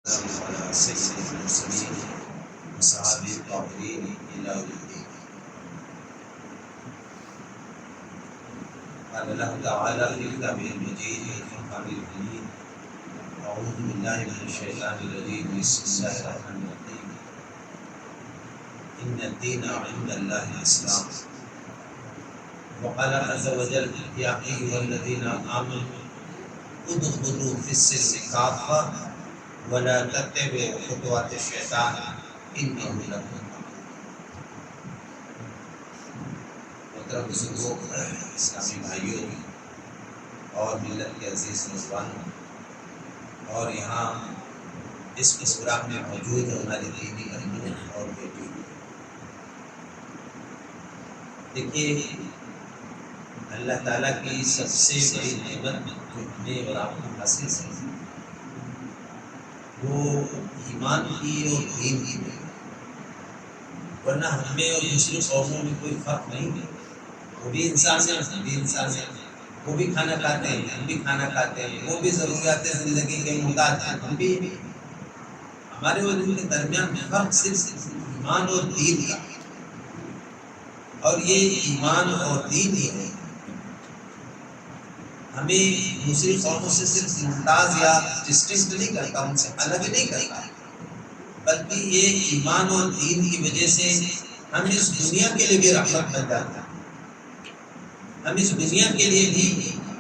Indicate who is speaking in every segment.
Speaker 1: على سيد المرسلين وصحابه الطاهرين إلى يوم الدين. قال الله تعالى في كتابه المجيد والفرقان الحميد: أعوذ بالله من الشيطان الرجيم، بسم الله الرحمن الرحيم. إن الدين عند الله الإسلام. وقال عز وجل: يا أيها الذين آمنوا ادخلوا في السلم كافة ولا تتبعوا خطوات الشیطان انه لکم. محترم بزرگوں، اسلامی بھائیوں اور ملت کے عزیز نوجوانوں، اور یہاں اس پروگرام میں موجود ہے ہماری دینی بہنوں اور بیٹیوں، دیکھیے اللہ تعالیٰ کی سب سے بڑی نعمت جو ہمیں اور آپ کو حاصل ہے وہ ایمان کی اور دین کی ہے، ورنہ ہمیں اور دوسرے قوموں میں کوئی فرق نہیں ہے. وہ بھی انسان ہیں، ہم بھی انسان ہیں، وہ بھی کھانا کھاتے ہیں، ہم بھی کھانا کھاتے ہیں، وہ بھی ضروریات زندگی کے محتاج ہیں، ہم بھی. ہمارے اور ان کے درمیان فرق صرف ایمان اور دین کا، اور یہ ایمان اور دین ہی ہے ہمیں دوسری قوموں سے صرف ممتاز یا ڈسٹنکٹ نہیں کرتا، ان سے الگ نہیں کرتا، بلکہ یہ ایمان اور دین کی وجہ سے ہم اس دنیا کے لیے بھی رحمت بن جاتا ہے، ہم اس دنیا کے لیے بھی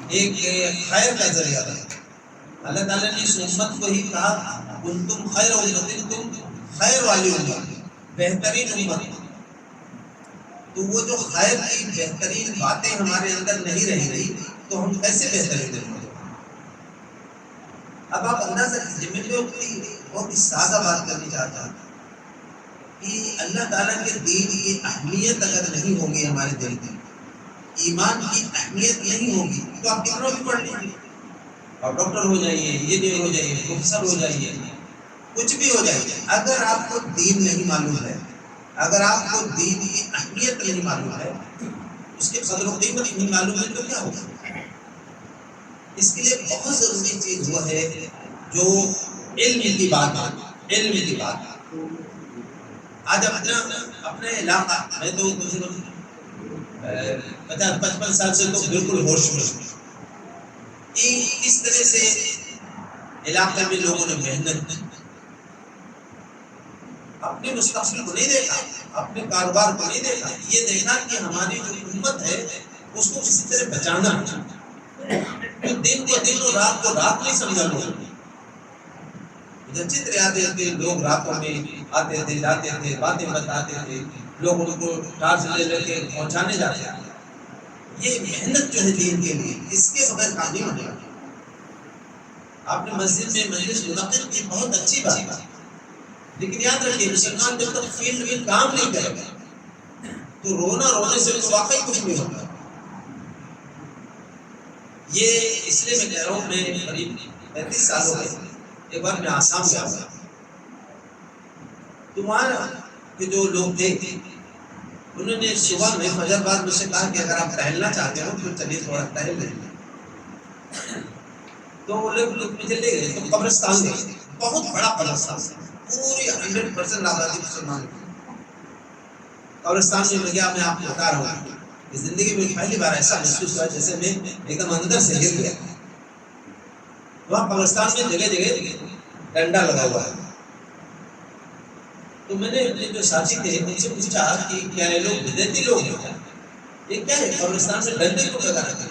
Speaker 1: ایک خیر کا ذریعہ بنتا ہے. اللہ تعالیٰ نے اس امت کو ہی کہا: کنتم خیر امت، تم خیر والی امت، بہترین امت. تو وہ جو خیر کی بہترین باتیں ہمارے اندر نہیں رہ گئی تو ہم کیسے بہترین امت؟ اب آپ اندازہ کیجیے، میں جو بہت ہی سادہ بات کرنی چاہتا ہوں کہ اللہ تعالیٰ کے دین کی اہمیت اگر نہیں ہوگی ہمارے دل میں، ایمان کی اہمیت نہیں ہوگی، تو آپ کتنا بھی پڑھ لیجیے، اور ڈاکٹر ہو جائیے، انجینئر ہو جائیے، پروفیسر ہو جائیے، کچھ بھی ہو جائیے، اگر آپ کو دین نہیں معلوم ہے، اگر آپ کو دین کی اہمیت نہیں معلوم ہے، اس کے قدر و قیمت نہیں معلوم ہے، تو کیا ہوگا؟ اس کے لیے بہت ضروری چیز وہ ہے جو علم کی بات ہے. علم کی بات آج اپنا علاقہ، میں تو 50-55 سال سے تو بالکل ہوش میں کہ کس طرح سے علاقے میں لوگوں نے محنت اپنے مستقبل کو نہیں دیکھا، اپنے کاروبار کو نہیں دیکھا، یہ دیکھنا کہ ہماری جو امت ہے اس کو کسی طرح بچانا. تو دن کو دن اور رات کو رات نہیں سمجھا لوگ. جنچت آتے تھے لوگ، راتوں میں آتے تھے، جاتے تھے، باتیں بتاتے تھے، لوگ ان کو ٹارچ لے کے پہنچانے جاتے تھے. یہ محنت جو ہے دین کے لیے، اس کے بغیر کام نہیں ہونے والا. آپ نے مسجد میں مجلس منعقد کی، بہت اچھی بات ہے، لیکن یاد رکھیے مسلمان جب تک فیلڈ میں کام نہیں کرے گا تو رونے سے تو واقعی کچھ نہیں ہوگا. یہ اس لیے میں کہہ رہا ہوں، میں قریب 35 سال ہو گئے. ایک بار میں آسام گیا ہوا، تو وہاں کے جو لوگ تھے انہوں نے صبح میں فجر بعد مجھ سے کہا کہ اگر آپ ٹہلنا چاہتے ہو تو چلیے تھوڑا ٹہل لیں. تو وہ لوگ چلے گئے تو قبرستان گئے، بہت بڑا قبرستان، پوری 100% آبادی مسلمان. قبرستان میں گیا، میں آپ کو بتا رہا ہوں کہ زندگی میں پہلی بار ایسا محسوس ہوا جیسے میں ایک دم اندر سے گر گیا. وہاں قبرستان میں جگہ جگہ ڈنڈا لگا ہوا ہے. تو میں نے اپنے جو ساتھی تھے ان سے پوچھا کہ کیا یہ لوگ بدعتی لوگ ہیں؟ یہ کیا ہے قبرستان میں ڈنڈے کو لگا رکھے؟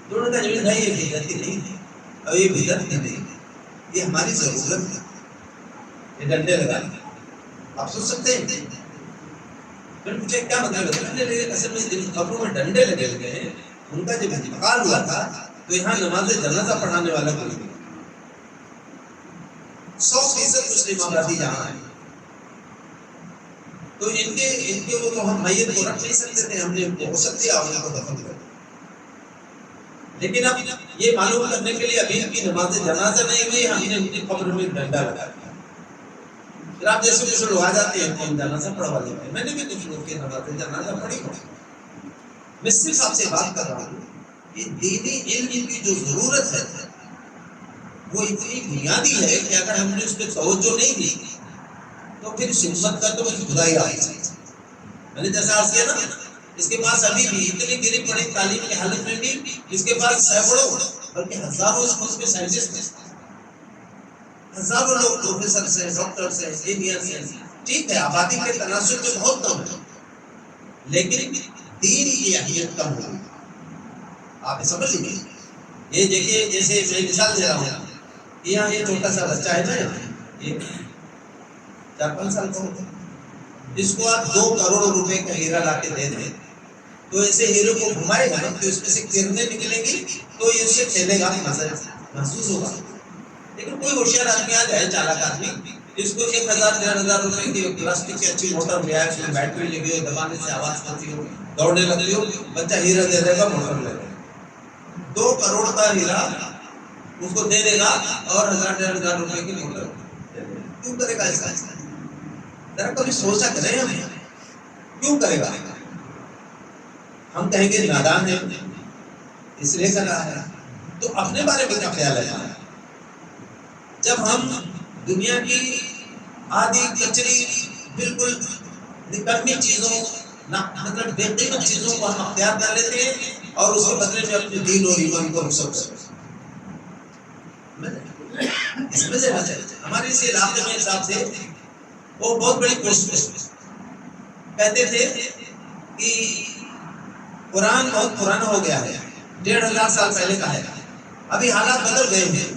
Speaker 1: تو انہوں نے کہا جمیل بھائی یہ بدعتی نہیں ہے، اور یہ بدعت نہیں ہے، یہ ہماری ضرورت ہے، یہ ڈنڈے لگانے. آپ سوچ سکتے ہیں. میں نے پوچھا کیا مطلب ہے؟ میں نے اصل میں جن قبروں میں ڈنڈے لگے ہوئے ہیں ان کا جب انتقال ہوا تھا تو یہاں نماز جنازہ پڑھانے والا کوئی نہیں، 100% مسلم آبادی جہاں ہے. تو ان کے وہ تو ہم میت کو رکھ نہیں سکتے تھے، ہم نے غسل دیا اور ان کو دفن کر دیا. لیکن اب یہ معلوم کرنے کے لیے ابھی ان کی نماز جنازہ نہیں ہوئی، ہم نے ان کی قبر میں ڈنڈا لگا دیا. پھر آپ جیسے کچھ لوگ آ جاتے ہیں تو جنازہ پڑھوا لیتے ہیں. میں نے بھی کچھ لوگ کے نماز جنازہ پڑھی ہو. میں صرف آپ سے بات کر رہا ہوں کہ دینی علم کی جو ضرورت ہے وہ اتنی بنیادی ہے کہ اگر ہم نے اس پہ توجہ نہیں دی تو پھر اس امت کا تو خدا ہی آئی ہے. میں نے جیسا عرض کیا نا، اس کے پاس ابھی بھی اتنی گری پڑی تعلیم کی حالت میں بھی اس کے پاس سینکڑوں بلکہ ہزاروں اس ملک میں سائنٹسٹ ہیں، ہزاروں لوگ پروفیسر ہیں، ڈاکٹرس ہیں، انجینئرس ہیں. ٹھیک ہے آبادی کے تناسب میں بہت کم ہے، لیکن دین کی اہمیت کم ہوگی. آپ سمجھ لیجیے. یہ دیکھیے جیسے میں مثال دے رہا ہوں، یہاں یہ چھوٹا سا بچہ ہے نا، یہ 4-5 سال کا ہوتا ہے، اس کو آپ 2 کروڑ روپے کا ہیرا لا کے دے دیں تو ایسے ہیرو کو گھمائے گا تو اس میں سے کرنیں نکلیں گی تو یہ اس سے کھیلے گا، مزہ محسوس ہوگا. لیکن کوئی ہوشیار آدمی آ جائے، چالاک آدمی، اس کو 1000-1500 روپے کی پلاسٹک کی اچھی موٹر لے آئے، اس میں بیٹری لگی ہو، دبانے سے آواز کرتی ہو، دوڑنے لگتی ہو، بچہ ہیرا دے دے گا، موٹر لے گا. 2 کروڑ کا ہیرا اس کو دے دے گا اور 1000-1500 روپے کی موٹر کیوں کرے گا ایسا؟ ذرا کبھی سوچا کریں ہم کیوں کرے گا؟ ہم کہیں گے نادان ہے اس لیے کر رہا ہے. تو اپنے بارے میں کیا خیال ہے؟ جب ہم دنیا کی آدھی کچری بالکل نکمی چیزوں مطلب بے قیمت چیزوں کو ہم اختیار کر لیتے ہیں اور اس کے بدلے میں اپنے دین اور ایمان کو رخصت کرتے ہیں. اس وجہ سے ہمارے اس علاقے میں حساب سے وہ بہت بڑی کوشش کہتے تھے کہ قرآن بہت پرانا ہو گیا ہے، 1500 سال پہلے کا ہے، ابھی حالات بدل گئے ہیں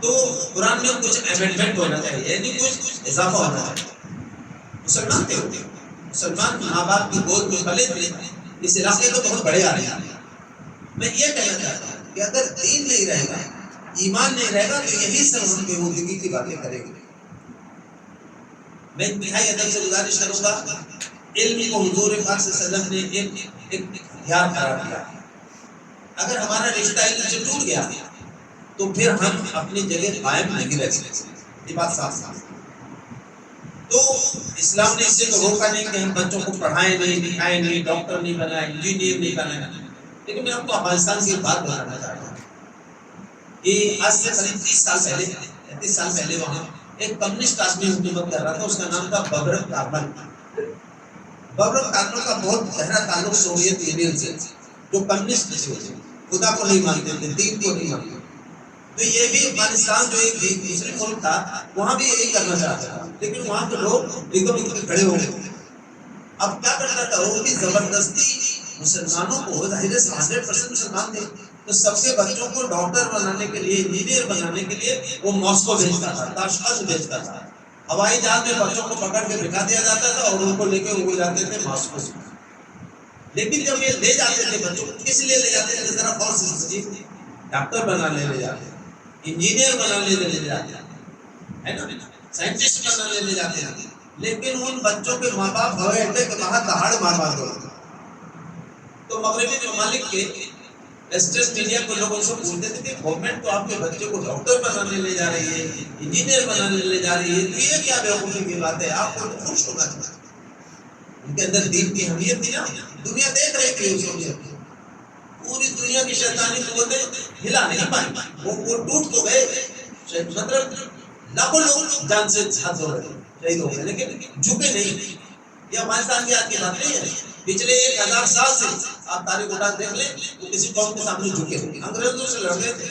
Speaker 1: تو قرآن میں کچھ امینڈمنٹ ہونا چاہیے، یعنی کچھ اضافہ ہونا چاہیے. مسلمان تھے، مسلمان ماں باپ کی گود میں پلے تھے، اس علاقے کو بہت بڑے آ رہے ہیں. میں یہ کہنا چاہتا ہوں کہ اگر دین نہیں رہے گا، ایمان نہیں رہے گا تو یہی سب ہم بےہودگی کی باتیں کریں گے. میں انتہائی ادب سے گزارش کروں گا، علم کو حضور پاک صلی اللہ علیہ وسلم نے ایک ہتھیار قرار دیا. اگر ہمارا رشتہ علم سے ٹوٹ گیا تو پھر ہم اپنی جگہ قائم نہیں رہ سکتے. یہ بات صاف صاف. تو اسلام نے اس سے تو روکا نہیں کہ ہم بچوں کو پڑھائیں نہیں، لکھائیں نہیں، ڈاکٹر نہیں بنائیں، انجینئر نہیں بنائیں. لیکن میں آپ کو افغانستان کی بات بتانا چاہتا ہوں کہ آج سے قریب 30 سال پہلے 35 سال پہلے وہاں ایک کمیونسٹ آدمی حکومت کر رہا تھا، اس کا نام تھا ببرک کارمل. ببرک کارمل کا بہت گہرا تعلق سوویت یونین سے، جو کمیونسٹ تھے، خدا کو نہیں مانتے تھے، دین کو نہیں مانتے. تو یہ بھی افغانستان جو ایک مسلم ملک تھا وہاں بھی یہی کرنا چاہتا تھا، لیکن وہاں کے لوگ ایک دم کھڑے ہو گئے. اب کیا کرنا تھا وہ کہ زبردستی مسلمانوں کو، ظاہر سے 100% مسلمان تھے، تو سب کے بچوں کو ڈاکٹر بنانے کے لیے، انجینئر بنانے کے لیے وہ ماسکو بھیجتا تھا، تاشقند بھیجتا تھا. ہوائی جہاز میں بچوں کو پکڑ کے بٹھا دیا جاتا تھا اور ان کو لے کے وہ جاتے تھے ماسکو. لیکن جب یہ لے جاتے تھے بچوں کو، کس لیے لے جاتے تھے؟ ذرا غور سے سمجھیے. ڈاکٹر بنانے لے جاتے ہیں، انجینئر بنانے لے جاتے ہیں، ہے نا، سائنٹسٹ بنانے لے جاتے ہیں. لیکن ان بچوں کے ماں باپ ہوائی اڈے کے باہر دہاڑ مار مار دو. تو مغربی ممالک کے ویسٹرن میڈیا کو لوگوں سے پوچھتے تھے کہ گورنمنٹ تو آپ کے بچے کو ڈاکٹر بنانے لے جا رہی ہے، انجینئر بنانے لے جا رہی ہے، تو یہ کیا بیوقوفی کی بات ہے؟ آپ کو تو خوش ہونا چاہیے. ان کے اندر دین کی اہمیت تھی نا، دنیا دیکھ رہی تھی اس وقت. پوری دنیا کی شیطانی قوتیں ہلا نہیں پائی، وہ ٹوٹ تو گئے، مطلب لاکھوں لوگ جان سے ہاتھ دھو رہے، شہید ہو گئے، لیکن جھکے نہیں. یہ افغانستان کی آج کی بات نہیں ہے، پچھلے 1000 سال سے آپ تاریخ اٹھا دیکھ لیں تو کسی قوم کے سامنے جھکے. انگریزوں سے لڑ رہے تھے،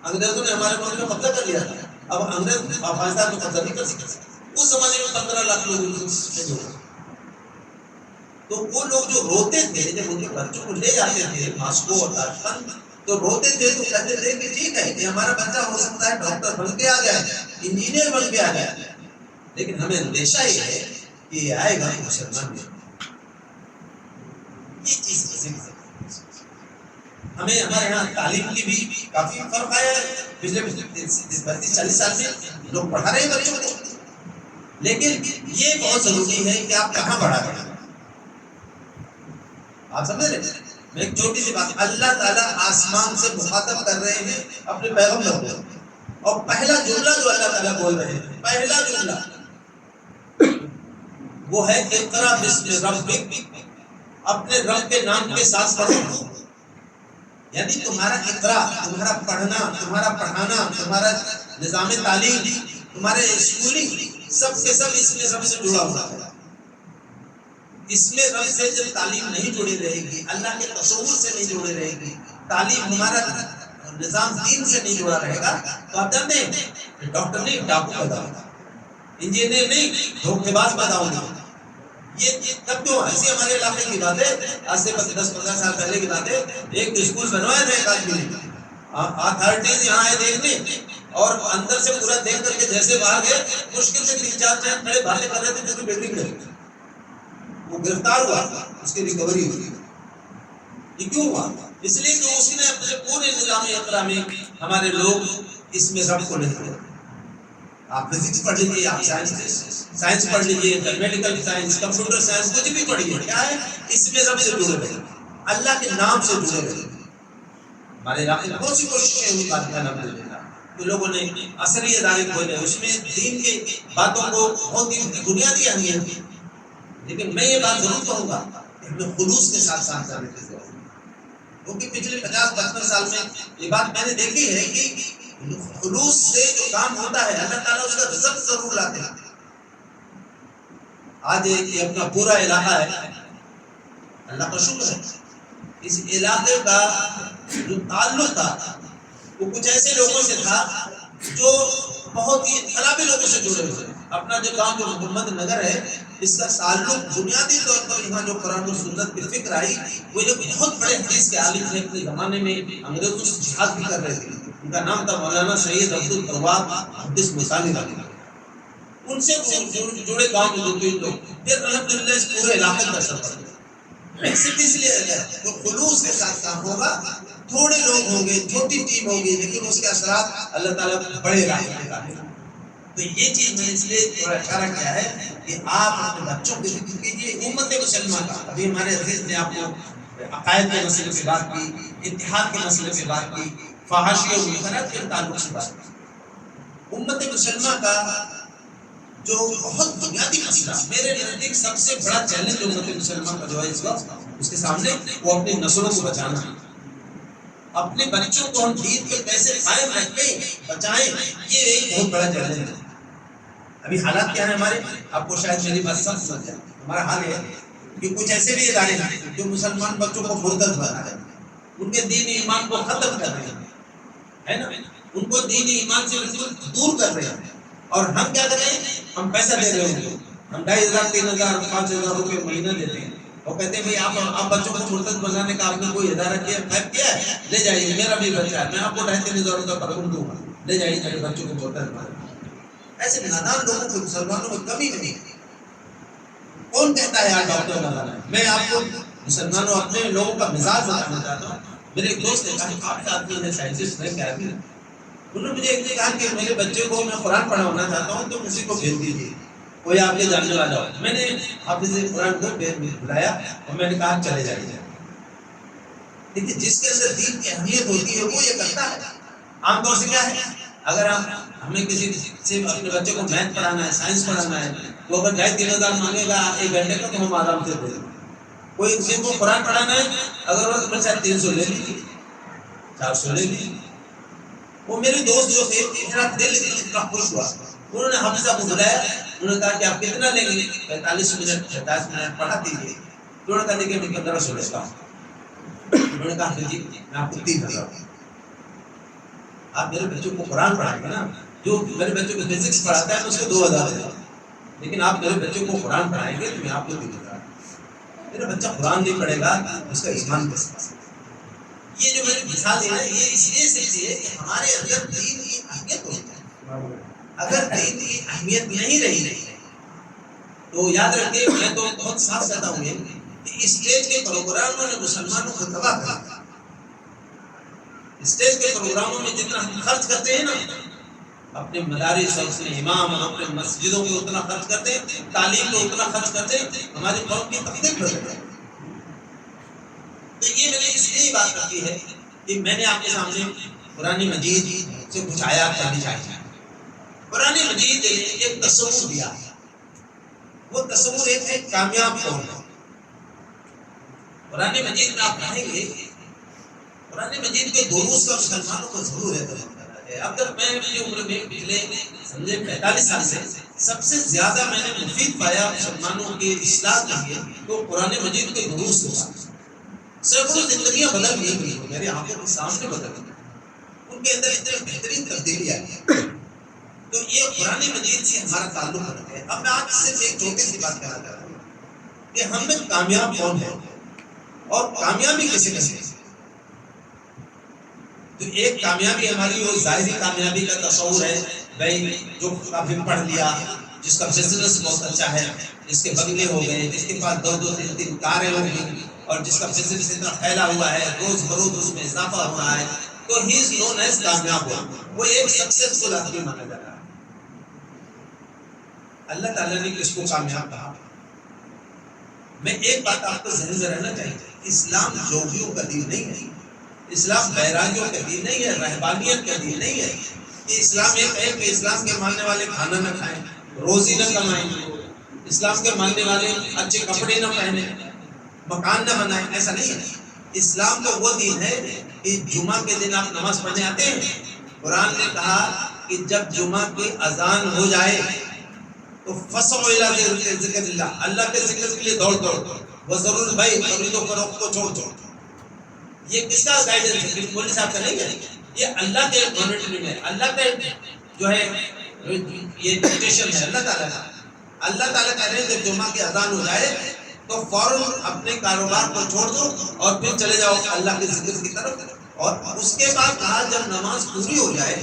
Speaker 1: انگریزوں نے ہمارے ملک میں قبضہ کر لیا تھا، اب انگریز افغانستان میں قبضہ نہیں کر سکتے. اس زمانے میں 15 لاکھ لوگ شہید ہو گئے. تو وہ لوگ جو روتے تھے جب ان کے بچوں کو لے جاتے تھے ماسکو اور تاشقند، تو روتے تھے تو کہتے تھے کہ ٹھیک ہے کہ ہمارا بچہ ہو سکتا ہے ڈاکٹر بن کے آ جائے، انجینئر بن کے آ جائے، لیکن ہمیں اندیشہ یہ ہے کہ یہ آئے گا مسلمان میں. یہ چیز ہمیں ہمارے یہاں تعلیم کی بھی کافی فرق آیا ہے. پچھلے 35-40 سال میں لوگ پڑھا رہے ہیں بچوں کو، لیکن یہ بہت ضروری ہے کہ آپ کہاں پڑھا رہے ہیں. آپ سمجھ رہے ہیں؟ میں ایک چھوٹی سی بات، اللہ تعالیٰ آسمان سے مخاطب کر رہے ہیں اپنے پیغمبر کو، اور پہلا جملہ جو اللہ تعالیٰ بول رہے ہیں، پہلا جملہ وہ ہے اقرأ بسم ربک، اپنے رب کے نام کے ساتھ پڑھو. یعنی تمہارا اقرا، تمہارا پڑھنا، تمہارا پڑھانا، تمہارا نظام تعلیم، تمہارے اسکولنگ، سب کے سب اس میں رب سے جڑا ہوا ہے۔ اس میں رب سے جب تعلیم نہیں جڑی رہے گی، اللہ کے تصور سے نہیں جڑی رہے گی، تعلیم ہمارا نظام دین سے نہیں جڑا رہے گا، تو آپ جانتے ہیں ڈاکٹر نہیں ڈاکو پیدا ہوگا، انجینئر نہیں دھوکے باز پیدا ہوگا۔ یہ تب کیوں؟ ایسی ہمارے علاقے کی بات ہے، آج سے 10-15 سال پہلے کی بات ہے، ایک اسکول بنوایا تھا ایک آدمی نے، اتھارٹیز یہاں آئے دیکھنے، اور اندر سے پورا دیکھ کر کے جیسے باہر گئے، مشکل سے 3-4 جن کھڑے باتیں کر رہے تھے جو کہ بلڈنگ میں وہ گرفتار ہوا، اس کی ریکوری ہوئی۔ یہ کیوں ہوا؟ اس لیے کہ اس نے اپنے پورے نظام اقرا میں ہمارے لوگ اس میں رب کو نہیں پڑھے۔ آپ فزکس پڑھ لیجیے، آپ سائنس پڑھ لیجیے، میڈیکل سائنس، کمپیوٹر سائنس، کچھ بھی پڑھیے، کیا ہے اس میں رب سے جڑے رہے، اللہ کے نام سے جڑے رہے۔ ہمارے علاقے میں بہت سی کوششیں ہوئی بات کا نام دینے کا، تو لوگوں نے اثری ادارے کھولے، اس میں دین کے باتوں کو بہت ہی بنیادی اہمیت دی۔ لیکن میں یہ بات ضرور کہوں گا کہ ہمیں خلوص کے ساتھ کام کرنے کی ضرورت ہے، کیونکہ پچھلے 50-55 سال میں یہ بات میں نے دیکھی ہے کہ خلوص سے جو کام ہوتا ہے اللہ تعالیٰ اس کا رزق ضرور لاتے ہیں۔ آج یہ اپنا پورا علاقہ ہے، اللہ کا شکر ہے، اس علاقے کا جو تعلق تھا وہ کچھ ایسے لوگوں سے تھا جو بہت ہی انقلابی لوگوں سے جڑے ہوئے ہیں۔ اپنا جو گاؤں جو محمد نگر ہے، اس کا تعلق بنیادی طور پر یہاں جو قرآن و سنت کی فکر آئی، وہ ایک بہت بڑے حدیث کے عالم تھے، اپنے زمانے میں انگریزوں سے جہاد بھی کر رہے تھے، ان کا نام تھا مولانا سید عبدالتواب محدث ملتانی رحمہ اللہ۔ ان سے جڑے گاؤں کے لوگ پھر الحمدللہ اس پورے علاقے کا اثر پڑ گیا۔ صرف اس لیے اگر تو خلوص کے ساتھ کام ہوگا، تھوڑے لوگ ہوں گے، چھوٹی ٹیم ہوگی، لیکن اس کے اثرات اللہ تعالیٰ بڑے علاقے میں ڈالیں گے۔ تو یہ چیز میں اس لیے تھوڑا اشارہ کیا ہے کہ آپ اپنے بچوں کو ذکر کیجیے امت مسلمہ کا۔ ابھی ہمارے عزیز نے آپ کو عقائد کے مسئلے پہ بات کی، اتحاد کے مسئلے پہ بات کی، فحاشی و منکرات کے تعلق سے بات کی۔ امت مسلمہ کا جو بہت بنیادی مسئلہ، میرے نزدیک سب سے بڑا چیلنج امت مسلمہ کا جو ہے اس وقت اس کے سامنے، وہ اپنی نسلوں کو بچانا ہے۔ اپنے بچوں کو ہم دین پہ کیسے قائم رکھیں، بچائیں، یہ ایک بہت بڑا چیلنج ہے۔ ابھی حالات کیا ہے ہمارے، آپ کو شاید میری بات سب سمجھ جائے۔ ہمارا حال ہے کہ کچھ ایسے بھی ادارے ہیں جو مسلمان بچوں کو مرتد بنا رہے ہیں، ان کے دین ایمان کو ختم کر رہے ہیں، ہے نا، ان کو دین ایمان سے بالکل دور کر رہے ہیں، اور ہم کیا کر رہے ہیں، ہم پیسہ دے رہے ہیں، ہم 2500 3000 5000 روپے مہینہ دیتے ہیں، وہ کہتے ہیں بھائی آپ بچوں کو مرتد بنانے کا آپ نے کوئی ادارہ کیا ہے، لے جائیے، میرا بھی بچہ ہے، میں آپ کو 2500 روپے پر دوں گا، لے جائیے میرے بچوں کو مرتد بنانے۔ ایسے نادان لوگوں کو مسلمانوں میں کمی نہیں ہے۔ کون کہتا ہے آج ڈاکٹر نادان ہے؟ میں آپ کو مسلمانوں اپنے لوگوں کا مزاج بتانا چاہتا ہوں۔ میرے ایک دوست نے کہا آپ کا آدمی ہے، سائنٹسٹ ہے، کیا ہے، انہوں نے مجھے ایک نے کہا کہ میرے بچے کو میں قرآن پڑھانا چاہتا ہوں تو کسی کو بھیج دیجیے، کوئی آپ کے جاننے والا ہو۔ میں نے حافظ قرآن کو بلایا اور میں نے کہا چلے جائیے۔ لیکن جس کے اندر دین کی اہمیت ہوتی ہے وہ یہ کرتا ہے۔ عام طور سے کیا ہے، اگر ہمیں کسی سے اپنے بچے کو میتھ پڑھانا ہے، سائنس پڑھانا ہے، تو اگر 2500 مانگے گا 1 گھنٹے کا تو ہم آرام سے دے دیں۔ کوئی کسی کو قرآن پڑھانا ہے، اگر وہ بچہ 300 لے لیجیے، 400 لے لیجیے۔ وہ میرے دوست جو تھے، میرا دل اتنا خوش ہوا، انہوں نے حافظہ کو بلایا، انہوں نے کہا کہ آپ کتنا لیں گے؟ 45 منٹ 37 منٹ پڑھا دیجیے۔ انہوں نے کہا دیکھیے میں 1500 لیتا ہوں۔ انہوں نے کہا جی میں آپ کو 3000۔ آپ میرے بچوں کو قرآن پڑھائیں گے نا، جو میرے بچوں کو فزکس پڑھاتا ہے تو اس کو 2000 دیتا ہوں، لیکن آپ میرے بچوں کو قرآن پڑھائیں گے تو میں آپ کو 3000۔ میرا بچہ قرآن نہیں پڑھے گا اس کا ایمان کیسے؟ یہ جو میں نے مثال دی ہے یہ اس لیے سکتی ہے کہ ہمارے اندر دین کی اہمیت ہوتی ہے۔ اگر دین کی اہمیت نہیں رہی تو یاد رکھیں، میں تو بہت صاف کہتا ہوں کہ اسٹیج کے پروگراموں نے مسلمانوں کو تباہ کر دیا۔ اسٹیج کے پروگراموں میں جتنا ہم خرچ کرتے ہیں نا، اپنے مدارس اور اپنے امام اور اپنے مسجدوں کو اتنا خرچ کرتے ہیں، تعلیم کو اتنا خرچ کرتے ہیں، ہماری قوم کی تقدیر بدل جائے۔ تو یہ میں نے اس لیے بات رکھی ہے کہ میں نے آپ کے سامنے قرآن مجید سے کچھ آیات پڑھنی چاہیے۔ قرآن مجید نے ایک تصور دیا، وہ تصور ایک ہے کامیاب قوم ہے۔ قرآن مجید میں آپ پڑھیں گے قرآن مجید کے دروس کا مسلمانوں کو ضرور اہتمام کرنا ہے. اب تک میں اپنی عمر میں پچھلے سمجھے 45 سال سے سب سے زیادہ میں نے مفید پایا مسلمانوں کے اصلاح کے لیے تو قرآن مجید کے دروس کے ساتھ سینکڑوں زندگیاں بدل گئی میرے آنکھوں کے سامنے بدل گئی. ان کے اندر اتنی بہترین تبدیلی آئی. تو یہ قرآن مجید سے ہمارا تعلق رکھتا ہے. اب میں آج صرف ایک چھوٹی سی بات کہنا چاہتا ہوں کہ ہم میں کامیاب کون ہے اور کامیابی کسے کسے. تو ایک کامیابی ہماری وہ ظاہری کامیابی کا تصور ہے بھائی جو کافی پڑھ لیا, جس کا بزنس بہت اچھا ہے, جس کے بنگلے ہو گئے, جس کے پاس 2-3 کاریں ہو گئی اور جس کا بزنس اتنا پھیلا ہوا ہے, روز بروز اس میں اضافہ ہو رہا ہے, تو ہی از نون ایز کامیاب ہوا. وہ ایک سکسیسفل آدمی مانا جا رہا ہے. اللہ تعالیٰ نے کس کو کامیاب کہا؟ میں ایک بات آپ کو ذہن میں رہنا چاہیے, اسلام جوگیوں کا دین نہیں ہے, اسلام بیراگیوں کا دین نہیں ہے, رہبانیت کا دین نہیں ہے. اسلام ایک ہے کہ اسلام کے ماننے والے کھانا نہ کھائیں, روزی نہ کمائیں, اسلام کے ماننے والے اچھے کپڑے نہ پہنیں, مکان نہ بنائیں. ایسا نہیں ہے. اسلام تو وہ دین ہے کہ جمعہ کے دن آپ نماز پڑھنے آتے ہیں. قرآن نے کہا کہ جب جمعہ کی اذان ہو جائے تو فَسَعُوا إِلَىٰ ذِكْرِ اللَّهِ, اللہ کے ذکر کے لیے دوڑ وَذَرُوا الْبَيْعَ, خرید و فروخت کو چھوڑ. یہ کس کا گائیڈنس ہے؟ مولوی صاحب کا نہیں ہے, یہ اللہ کے مانیٹرنگ ہے, اللہ کے جو ہے یہ ڈکٹیشن ہے اللہ تعالیٰ کا. اللہ تعالیٰ کہہ رہے ہیں جب جمعہ کی اذان ہو جائے تو فوراً اپنے کاروبار کو چھوڑ دو اور پھر چلے جاؤ اللہ کے ذکر کی طرف. اور اس کے بعد کہا جب نماز پوری ہو جائے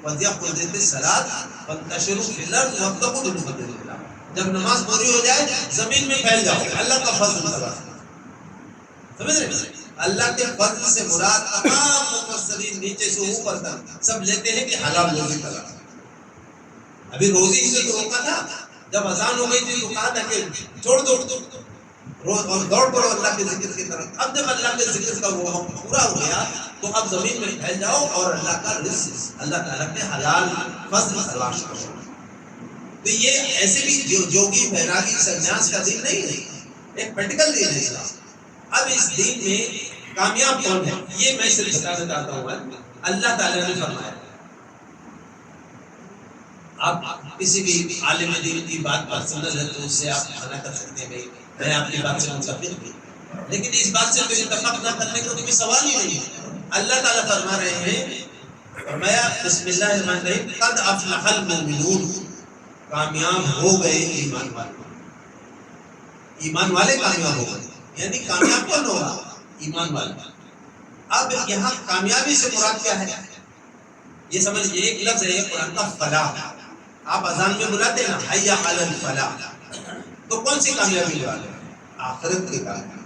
Speaker 1: فَلْيَقْضِ الصَّلَاةَ وَانْتَشِرُوا فِي الْأَرْضِ وَابْتَغُوا مِن فَضْلِ اللَّهِ. جب نماز پوری ہو جائے زمین میں پھیل جاؤ, اللہ کا فضل تلاش. سمجھ رہے؟ اللہ کے فضل سے مراد تمام مفسرین نیچے سے اوپر تک سب لیتے ہیں کہ حلال روزی تلاش. ابھی روزی سے تو روکا تھا, جب اذان ہو گئی تھی تو کہا تھا کہ چھوڑ دو روز اور دوڑ پڑو اللہ کے ذکر کی طرف. اب جب اللہ کے ذکر کا وہ پورا ہو گیا تو اب زمین میں پھیل جاؤ اور اللہ کا رزق, اللہ تعالیٰ کے حلال فضل تلاش کرو. تو یہ ایسے بھی جوگی بیراگی سنیاس کا دین نہیں ہے, ایک پریکٹیکل دین ہے اسلام. اب اس دین میں کامیاب کون ہے یہ میں صرف بتانا چاہتا ہوں. اللہ تعالیٰ نے فرمایا, آپ کسی بھی عالم دین کی بات پر سنت ہے تو اس سے آپ منع کر سکتے ہیں میں آپ کی بات سے متفق ہوں, لیکن اس بات سے تو اتفاق نہ کرنے کا کوئی سوال ہی نہیں ہے. اللہ تعالیٰ فرما رہے ہیں, فرمایا بسم اللہ الرحمن الرحیم, قد افلح المؤمنون, کامیاب ہو گئے ایمان والے. ایمان والے کامیاب ہو گئے, یعنی کامیاب کون ہوگا؟ ایمان والے. اب یہاں کامیابی سے مراد کیا ہے یہ سمجھئے, ایک لفظ ہے قرآن کا فلاح. آپ اذان میں بلاتے ہیں نا حی علی الفلاح, تو کون سی کامیابی مراد ہے؟ آخرت کی کامیابی.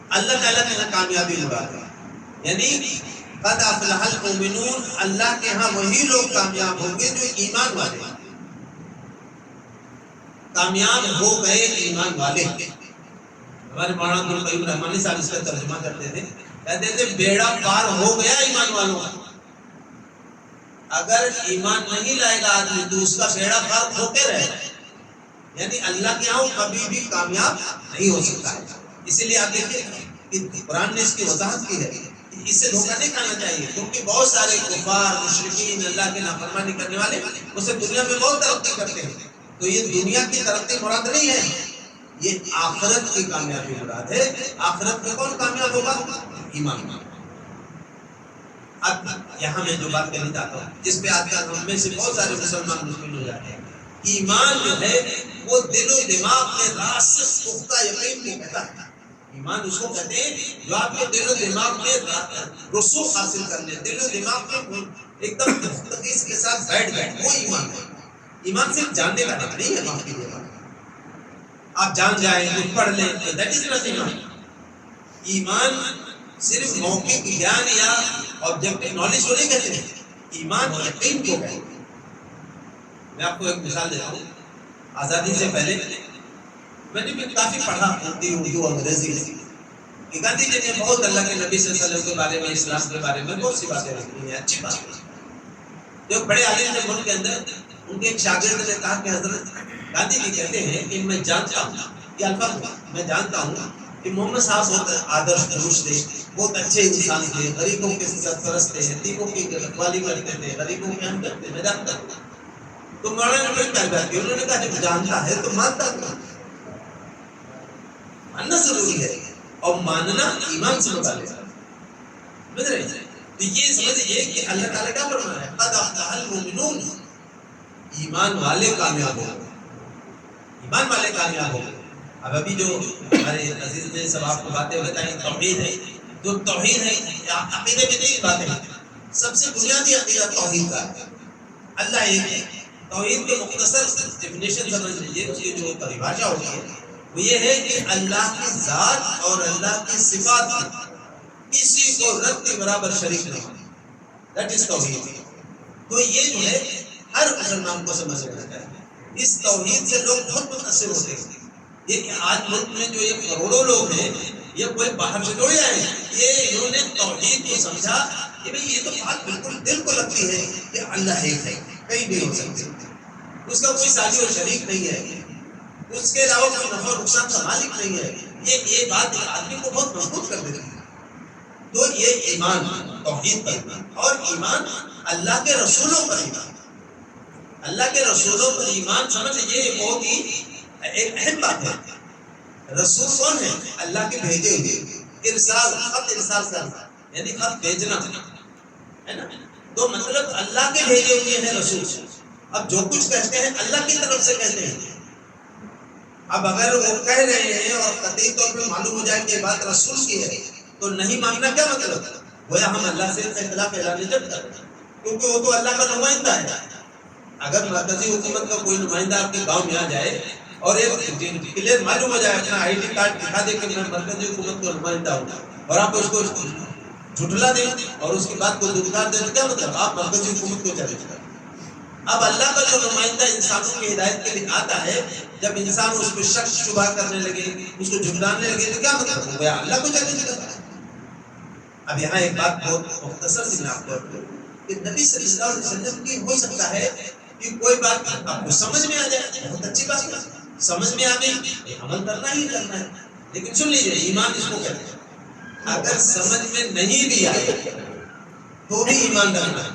Speaker 1: اللہ تعالیٰ کے یہاں کامیابی مراد ہے, یعنی قد افلح المؤمنون, اللہ کے ہاں وہی لوگ کامیاب ہوں گے جو ایمان والے ہیں. کامیاب ہو گئے ایمان والے. ہمارے مولانا عبد القیوم رحمانی صاحب اس کا ترجمہ کرتے تھے, کہتے تھے بیڑا پار ہو گیا ایمان والوں کا. اگر ایمان نہیں لائے گا آدمی تو اس کا بیڑا پار ہوتے رہے گا, یعنی اللہ کے ہاں کبھی بھی کامیاب نہیں ہو سکتا ہے. اسی لیے آپ دیکھیں کہ قرآن نے اس کی وضاحت کی ہے, اس سے دھوکہ نہیں کھانا چاہیے, کیونکہ بہت سارے کفار مشرکین اللہ کے نافرمانی کرنے والے اسے دنیا میں بہت ترقی کرتے ہیں. تو یہ دنیا کی ترقی مراد نہیں ہے, یہ آخرت کی کامیابی مراد ہے. آخرت میں کون کامیاب ہوگا؟ ایمان. اب یہاں میں جو بات کہنا چاہتا ہوں, جس پہ آج کل ہم میں سے بہت سارے مسلمان مشکل ہو جاتے ہیں, ایمان جو ہے وہ دل و دماغ میں راسخ پختہ یقین کو کہتا ہے. ایمان اس کو کہتے ہیں جو آپ کے دل و دماغ میں رسوخ حاصل کر لے, دل و دماغ میں ایک دم تخصیص کے ساتھ بیٹھ جائے, وہ ایمان ہے. ایمان صرف جاننے کا نام نہیں ہے. معاف کیجیے گا, آپ جان جائیں کچھ پڑھ لیں تو دیٹ از نتھنگ ایمان. ایمان صرف موقع کی گیان یا آبجیکٹو نالج کو نہیں کہتے ہیں, ایمان یقین کو کہتے ہیں. میں آپ کو ایک مثال دیتا ہوں. آزادی سے پہلے میں نے بھی کافی پڑھا اردو انگریزی میں کہ گاندھی جی نے بہت اللہ کے نبی صلی اللہ علیہ وسلم کے بارے میں, اسلام کے بارے میں بہت سی باتیں لکھی ہیں, اچھی بات ہے. جو بڑے عالم تھے ملک کے اندر, ان کے ایک شاگرد نے کہا کہ حضرت گاندھی جی کہتے ہیں کہ میں جانتا ہوں, یہ الفاظ میں جانتا ہوں کہ محمد صاحب بہت آدرش پروش تھے, بہت اچھے انسان تھے، غریبوں کے سرپرست تھے، یتیموں کی رکھوالی کرتے تھے، غریبوں کے ہم کرتے میں جانتا ہوں. تو مولانا نے کیا بات کی؟ انہوں نے کہا جب جانتا ہے تو مانتا کیوں؟ ماننا ضروری ہے، اور ماننا ایمان سے متعلق ہے. سمجھ رہے ہیں؟ تو یہ سمجھئے کہ اللہ تعالیٰ کیا فرمایا ہے؟ قد افلح المؤمنون، ایمان والے کامیاب ہو گئے، ایمان والے کامیاب ہو گئے. اب ابھی جو ہمارے عزیز نے سب آپ کو باتیں بتائیں توحید ہے، جو توحید ہے عقیدے میں نہیں باتیں ہیں، سب سے بنیادی عقیدہ توحید کا ہے. اللہ ایک ہے. توحید کے مختصر ڈیفینیشن سمجھ لیجیے، اس کی جو پریبھاشا ہوتی ہے وہ یہ ہے کہ اللہ کی ذات اور اللہ کی صفات میں کسی کو رب کے برابر شریک نہیں. دیٹ از توحید. تو یہ جو ہے ہر مسلمان کو سمجھ لینا چاہیے. اس توحید سے لوگ بہت متاثر ہوتے ہیں. یہ آج ملک میں جو یہ کروڑوں لوگ ہیں، یہ کوئی باہر سے تھوڑی آئے ہیں، یہ انہوں نے توحید کو سمجھا کہ بھئی یہ تو بات بالکل دل کو لگتی ہے کہ اللہ ایک ہے، کہیں بھی ہو سکتے، اس کا کوئی ساتھی اور شریک نہیں ہے، اس کے علاوہ کوئی نفع اور نقصان کا مالک نہیں ہے. یہ بات ایک آدمی کو بہت مضبوط کر دیتی ہے. تو یہ ایمان توحید پر ایمان، اور ایمان اللہ کے رسولوں پر ایمان. اللہ کے رسولوں پر ایمان سمجھ یہ بہت ہی ایک اہم بات ہے. رسول کون ہے؟ اللہ کے بھیجے ہوئے. ارسال، خط ارسال کرنا یعنی خط بھیجنا ہے نا. تو مطلب اللہ کے بھیجے ہوئے ہیں رسول. اب جو کچھ کہتے ہیں اللہ کی طرف سے کہتے ہیں. اب اگر وہ کہہ رہے ہیں اور قطعی طور پہ معلوم ہو جائے کہ بات رسول کی ہے تو نہیں ماننا کیا مطلب؟ گویا ہم اللہ سے اختلاف اعلان جب کرتے ہیں، کیونکہ وہ تو اللہ کا نمائندہ ہے. اگر مرکزی حکومت کا کوئی نمائندہ آپ کے گاؤں میں آ جائے اور ایک کلیئر معلوم ہو جائے، اپنا آئی ڈی کارڈ دکھا دے کہ میں مرکزی حکومت کا نمائندہ ہوں، اور آپ اس کو جھٹلا دیں اور اس کی بات کو دکھار دیں تو کیا مطلب؟ آپ مرکزی حکومت کو چیلنج کریں. اب اللہ کا جو نمائندہ انسانوں کی ہدایت کے لیے آتا ہے، جب انسان اس پہ شک شبہ کرنے لگے، اس کو جھٹلانے لگے تو کیا مطلب؟ ہو گیا اللہ کو چیلنج کرتا ہے. اب یہاں ایک بات بہت مختصر سی میں آپ کو کہ نبی صلی اللہ علیہ وسلم کی ہو سکتا ہے کہ کوئی بات آپ کو سمجھ میں آ جائے، بہت اچھی بات ہے، سمجھ میں آ گئی عمل کرنا ہی کرنا ہے. لیکن سن لیجیے، ایمان اس کو کہتے ہیں اگر سمجھ میں نہیں بھی آئے تو بھی ایمان رکھنا ہے.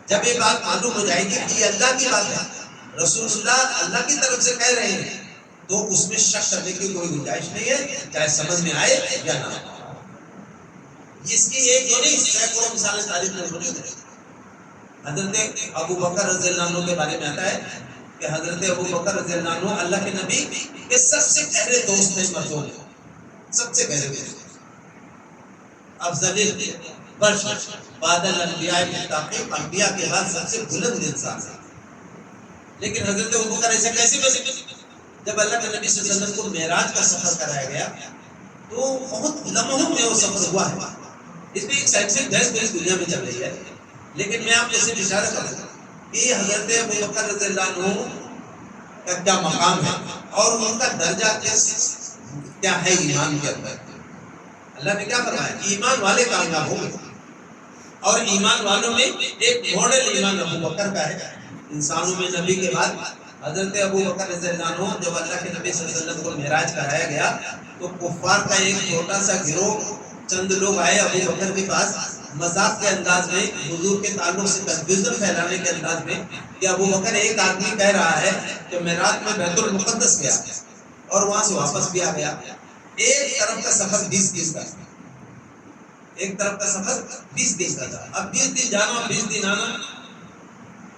Speaker 1: جب یہ بات معلوم ہو جائے گی کہ یہ اللہ کی بات ہے، رسول اللہ اللہ کی طرف سے کہہ رہے ہیں، تو اس میں شک کرنے کی کوئی گنجائش نہیں ہے، چاہے سمجھ میں آئے یا نہ آئے. اس کی ایک جو نہیں سینکڑوں مثالیں تاریخ میں موجود ہیں. حضرت ابو بکر رضی اللہ عنہ کے بارے میں آتا ہے کہ حضرت ابو بکر رضی اللہ عنہ اللہ کے نبی کے سب سے گہرے دوست تھے، مردوں میں سب سے گہرے دوست، افضل برش بعد الانبیاء کی تعقیب، انبیاء کے بعد سب سے بلند انسان ہے. لیکن حضرت ابو بکر ایسے کیسے بنے؟ جب اللہ کے نبی صلی اللہ علیہ وسلم کو معراج کا سفر کرایا گیا تو بہت لمحوں میں وہ سفر ہوا ہے. اس میں ایک سائنٹفک بحث پوری دنیا میں چل رہی ہے، لیکن میں آپ کو صرف اشارہ کر دوں کہ حضرت ابو بکر رضی اللہ عنہ کا کیا مقام ہے اور ان کا درجہ کیا ہے ایمان کے اندر. اللہ نے کیا فرمایا؟ ایمان والے کامیاب ہوں گے، اور ایمان والوں میں ایک ماڈل ایمان ابو بکر کا ہے. انسانوں میں نبی کے بعد حضرت ابو بکر رضی اللہ عنہ جب اللہ کے نبی صلی اللہ علیہ وسلم کو معراج کرایا گیا تو کفار کا ایک چھوٹا سا گروہ چند لوگ آئے ابو بکر کے پاس مذاق کے انداز میں، حضور کے تعلق سے کنفیوژن پھیلانے کے انداز میں کہ ابو بکر ایک آدمی کہہ رہا ہے کہ معراج میں بیت المقدس گیا اور وہاں سے واپس بھی آ گیا. ایک طرف کا سفر 20 دن کا، ایک طرف کا سفر 20 دن کا تھا. اب 20 دن جانا اور 20 دن آنا.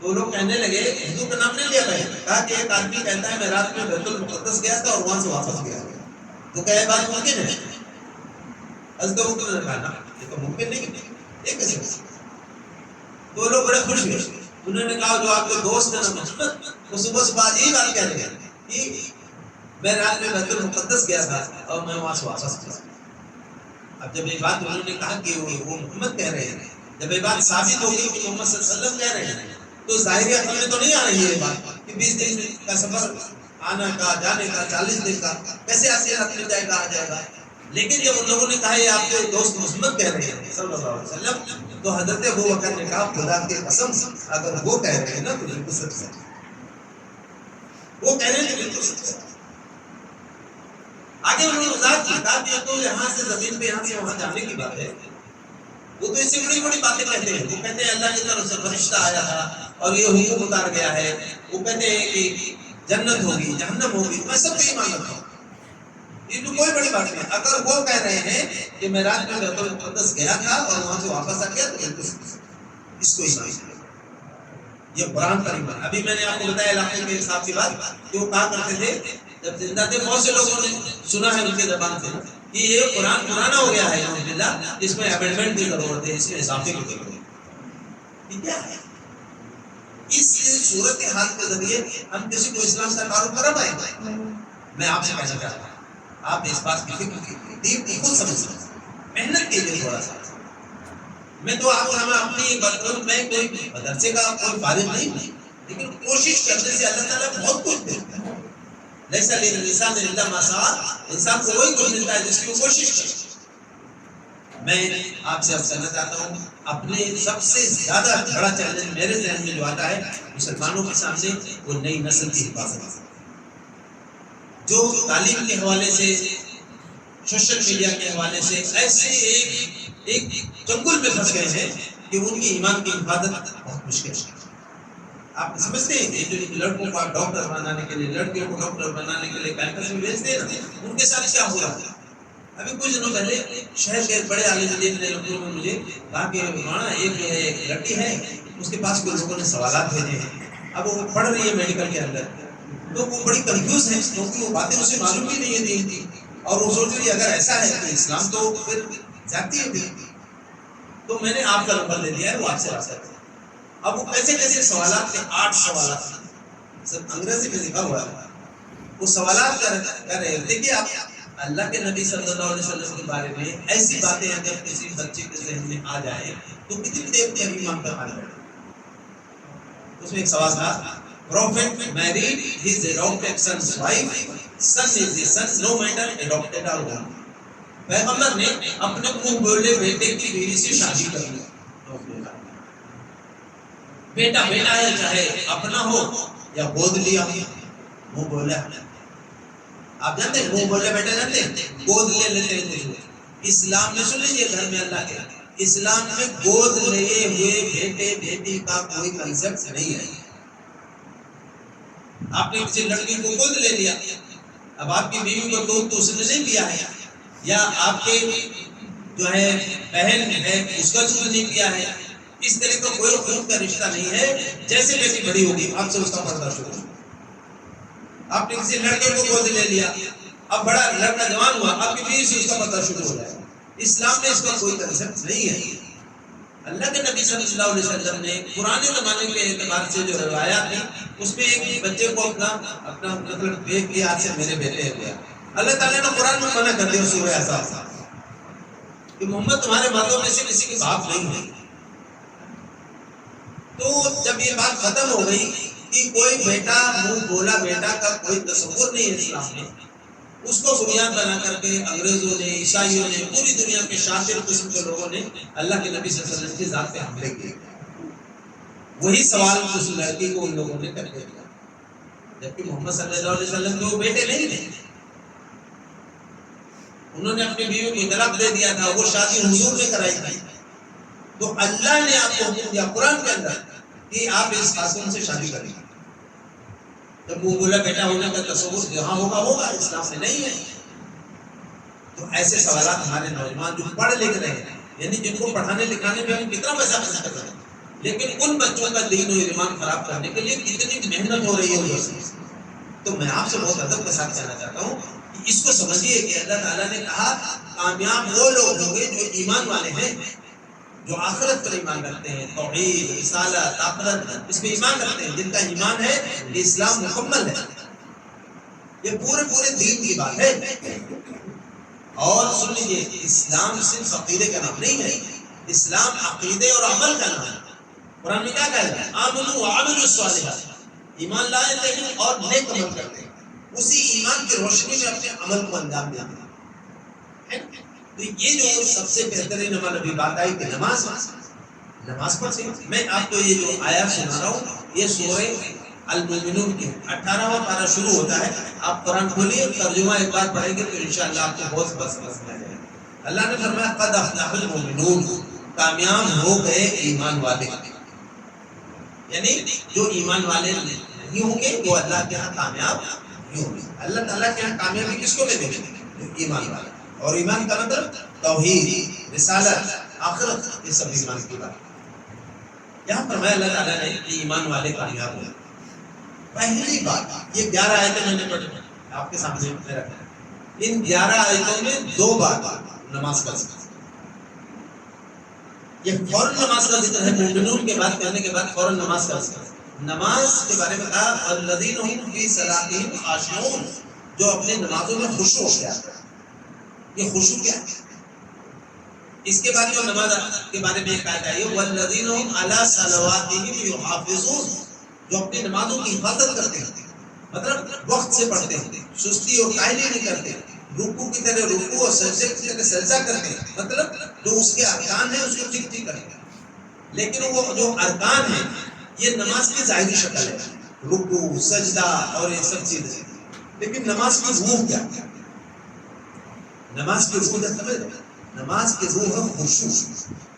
Speaker 1: تو لوگ کہنے لگے، حضور کا نام نہیں لیا گیا، کہا کہ ایک آدمی کہتا ہے میں رات میں بیت المقدس گیا تھا اور وہاں سے واپس گیا. تو کیا یہ بات ممکن ہے؟ حضرت ابو بکر نے کہا نا یہ تو ممکن نہیں ہے، یہ کیسے؟ تو لوگ بڑے خوش ہوئے. انہوں نے کہا جو آپ کے دوست ہیں نا محمد، وہ صبح صبح یہی بات کہہ رہے ہیں کہ میں رات میں بیت المقدس گیا تھا اور میں وہاں سے واپس گیا. اب جب یہ بات انہوں نے کہا کہ وہ محمد کہہ رہے ہیں، جب یہ بات ثابت ہوگی کہ محمد صلی اللہ علیہ وسلم کہہ رہے ہیں تو ظاہری عقل میں تو نہیں آ رہی ہے یہ بات کہ 20 دن کا سفر آنا کا جانے کا 40 دن کا کیسے آسے رات میں جائے گا آ جائے گا. لیکن جب ان لوگوں نے کہا یہ آپ کے دوست محمد کہہ رہے ہیں صلی اللہ علیہ وسلم، تو حضرت ابو بکر نے کہا خدا کی قسم اگر وہ کہہ رہے ہیں نا تو بالکل سچ ہے، وہ کہہ رہے ہیں بالکل سچ ہے. آگے انہوں نے وضاحت کی، کہا کہ تو یہاں سے زمین پہ یہاں سے وہاں جانے کی بات ہے، وہ تو اس سے بڑی بڑی باتیں کہتے ہیں. وہ کہتے ہیں اللہ کی طرف سے فرشتہ آیا تھا اور یہ حکم اتار گیا ہے. وہ کہتے ہیں کہ جنت ہوگی جہنم ہوگی. میں سب پہ ایمان رکھتا ہوں. یہ تو کوئی بڑی بات نہیں. اگر وہ کہہ رہے ہیں کہ میں رات میں بیت المقدس گیا تھا اور وہاں سے واپس آ گیا تو اس کو ایمان ہے. یہ قرآن پر ایمان. ابھی میں نے آپ کو بتایا علاقے کے حساب کی بات کہ وہ کہا کرتے تھے جب زندہ تھے, بہت سے لوگوں نے سنا ہے ان کے زبان سے کہ یہ قرآن پرانا ہو گیا ہے الحمدللہ, اس میں امینڈمنٹ کی ضرورت ہے, اس میں اضافے کی ضرورت ہے. یہ کیا ہے؟ اس صورت حال کے ذریعے ہم کسی کو اسلام کا تعارف کرا پائیں گے؟ میں آپ سے کہنا چاہتا ہوں آپ اس بات کی فکر کیجیے, دین کو خود سمجھیں, محنت کیجیے تھوڑا سا. میں تو آپ کو اپنی بات کروں, میں کوئی مدرسے کا کوئی فارغ نہیں ہوں, لیکن کوشش کرنے سے اللہ تعالیٰ بہت کچھ دیتا ہے. لیسا للانسان الا ما سعى, انسان کو وہی کچھ ملتا ہے جس کی وہ کوشش کرے. میں آپ سے عرض کرنا چاہتا ہوں اپنے سب سے زیادہ بڑا چیلنج میرے ذہن میں جو آتا ہے مسلمانوں کے سامنے وہ نئی نسل کی حفاظت, جو تعلیم کے حوالے سے سوشل میڈیا کے حوالے سے ایسے ایک چنگل میں پھنس گئے ہیں کہ ان کی ایمان کی حفاظت بہت مشکل ہے. آپ سمجھتے ہیں کہ جو لڑکوں کو ڈاکٹر بنانے کے لیے, لڑکیوں کو ڈاکٹر بنانے کے لیے کیمپس میں بھیجتے ہیں نا, ان کے ساتھ کیا ہو رہا ہے؟ ابھی کچھ دنوں پہلے شہر کے بڑے عالم دین نے لوگوں میں مجھے کہا کہ مولانا ایک لڑکی ہے, اس کے پاس کچھ لوگوں نے سوالات بھیجے ہیں, اب وہ پڑھ رہی ہے میڈیکل کے اندر, تو وہ بڑی کنفیوز ہے کیونکہ وہ باتیں اسے معلوم بھی نہیں تھی, اور وہ سوچ رہی اگر ایسا ہے تو اسلام تو پھر جاتی ہے. تو میں نے آپ کا نمبر دے دیا ہے, وہ آپ سے رابطہ کریں. اب وہ کیسے سوالات تھے, 8 سوالات سب انگریزی میں لکھا ہوا ہے. وہ سوالات کر رہے ہیں. دیکھیے آپ اللہ کے نبی صلی اللہ علیہ وسلم کے بارے میں ایسی باتیں اگر کسی بچے کے ذہن میں آ جائیں تو کتنی دیر تک ایمان پر حال بیٹھے. اس میں ایک سوال تھا, Prophet married his adopted son's wife. Son is his son, no matter adopted or not. پیغمبر نے اپنے منہ بولے بیٹے کی بیوی سے شادی کر لی. بیٹا بیٹا ہے چاہے اپنا ہو یا گود لیا. منہ بولا, آپ جانتے ہیں منہ بولے بیٹا جانتے ہیں, گود لے لیتے ہیں. اسلام میں سن لیجیے, گھر میں اللہ کے اسلام میں گود لیے ہوئے بیٹے بیٹی کا کوئی کنسپٹ نہیں ہے. آپ نے کسی لڑکی کو گود لے لیا, اب آپ کی بیوی کو دودھ تو اس نے نہیں پیا ہے, یا آپ کے جو ہے بہن ہے اس کا دودھ نہیں پیا ہے, اس طرح کا کوئی خون کا رشتہ نہیں ہے. جیسے بیٹی بڑی ہوگی آپ سے اس کا پردہ شروع ہوگا. آپ نے کسی لڑکے کو گود لے لیا, اب بڑا لڑکا جوان ہوا, آپ کی بیوی سے اس کا پردہ شروع ہو جائے. اسلام میں اس کا کوئی کنسپٹ نہیں ہے. اللہ کے نبی صلی اللہ علیہ وسلم نے پرانے زمانے کے اعتبار سے جو روایات ہیں اس میں ایک بچے کو اپنا مطلب دیکھ لیا, آج سے میرے بیٹے ہو گیا. اللہ تعالیٰ نے قرآن میں منع کر دیا سورہ احزاب کہ محمد تمہارے مردوں میں سے کسی کے باپ نہیں ہے. تو جب یہ بات ختم ہو گئی کہ کوئی بیٹا منہ بولا بیٹا کا کوئی تصور نہیں ہے اسلام میں, اس کو بنیاد بنا کر کے انگریزوں نے, عیسائیوں نے, پوری دنیا کے شاطر قسم کے لوگوں نے اللہ کے نبی صلی اللہ علیہ وسلم کی ذات پہ حملے کیے. وہی سوال اس لڑکی کو ان لوگوں نے کر دیا, جبکہ محمد صلی اللہ علیہ وسلم کے وہ بیٹے نہیں تھے. انہوں نے اپنی بیوی کو طلاق دے دیا تھا, وہ شادی حضور نے کرائی تھی. تو اللہ نے آپ کو حکم دیا قرآن کے اندر کہ آپ اس خاتون سے شادی کریں. جب وہ بولا بیٹا ہونے کا تصور جہاں ہوگا, اسلام میں نہیں ہے. تو ایسے سوالات ہمارے نوجوان جو پڑھ لکھ رہے ہیں, یعنی جن کو پڑھانے لکھانے میں ہم کتنا پیسہ خرچ کر رہے ہیں, لیکن ان بچوں کا دین و ایمان خراب کرنے کے لیے کتنی محنت ہو رہی ہے. تو میں آپ سے بہت ادب کے ساتھ کہنا چاہتا ہوں کہ اس کو سمجھیے کہ اللہ تعالیٰ نے کہا کامیاب وہ لوگ ہوں گے جو ایمان والے ہیں, جو آخرت پر ایمان رکھتے ہیں, توحید, رسالت, آخرت اس پہ ایمان رکھتے ہیں, جن کا ایمان ہے کہ اسلام مکمل ہے. یہ پورے دین کی بات ہے. اور سن لیجیے, اسلام صرف عقیدے کا نام نہیں ہے, اسلام عقیدے اور عمل کا نام ہے. قرآن میں کیا کہا ہے, آمنوا وعملوا الصالحات, ایمان لائے لیکن اور نیک عمل کرتے ہیں. اسی ایمان کی روشنی میں اپنے عمل کو انجام دیتے ہیں. تو یہ جو سب سے بہترین عمل ابھی بات آئی کہ نماز پڑھتے ہیں. میں آپ کو یہ جو آیات سنا رہا ہوں یہ سورہ المومنون کی 18واں پارہ شروع ہوتا ہے. آپ قرآن کھولیے, ترجمہ ایک بار پڑھیں گے تو انشاءاللہ آپ کو بہت سمجھ میں آ جائے گا. اللہ نے فرمایا قد افلح المؤمنون, کامیاب ہو گئے ایمان والے، یعنی جو ایمان والے نہیں ہوں گے وہ اللہ کے ہاں کامیاب نہیں ہوں گے۔ اللہ تعالیٰ کے ہاں کامیابی کس کو ملے گی؟ ایمان والے۔ اور ایمان کا مطلب توحید، رسالت، آخرت، یہ سب ایمان کی بات ہے۔ یہاں فرمایا اللہ تعالیٰ نے کہ ایمان والے کامیاب ہوئے۔ پہلی بات، یہ 11 آیتیں میں نے پڑھی آپ کے سامنے رکھا ہے، ان 11 آیتوں میں 2 بات نماز کا ذکر، یہ فوراً نماز کا ذکر ہے۔ مومنون کے بعد کہنے کے بعد فوراً نماز کا ذکر ہے۔ نماز کے بارے میں کہا الذین هم فی صلاتہم خاشعون، جو اپنے نمازوں میں خشوع کیا ہے۔ یہ خشوع کیا ہے؟ اس کے بعد جو نماز کے بارے میں کہا ہے والذین هم علی صلواتہم یحافظون، جو اپنی نمازوں کی حفاظت کرتے ہیں، مطلب وقت سے پڑھتے ہیں، سستی اور کاہلی نہیں کرتے، رکوع کی طرح رکوع اور سجدے کی طرح سجدہ کرتے ہیں، مطلب جو اس کے ارکان ہیں اس کو ٹھیک ٹھیک کرتے ہیں۔ لیکن وہ جو ارکان ہیں یہ نماز کی ظاہری شکل ہے، رکوع، سجدہ اور یہ سب چیزیں، لیکن نماز کی روح کیا ہے؟ نماز کی روح سمجھ رہے؟ نماز کی روح ہے خشوع،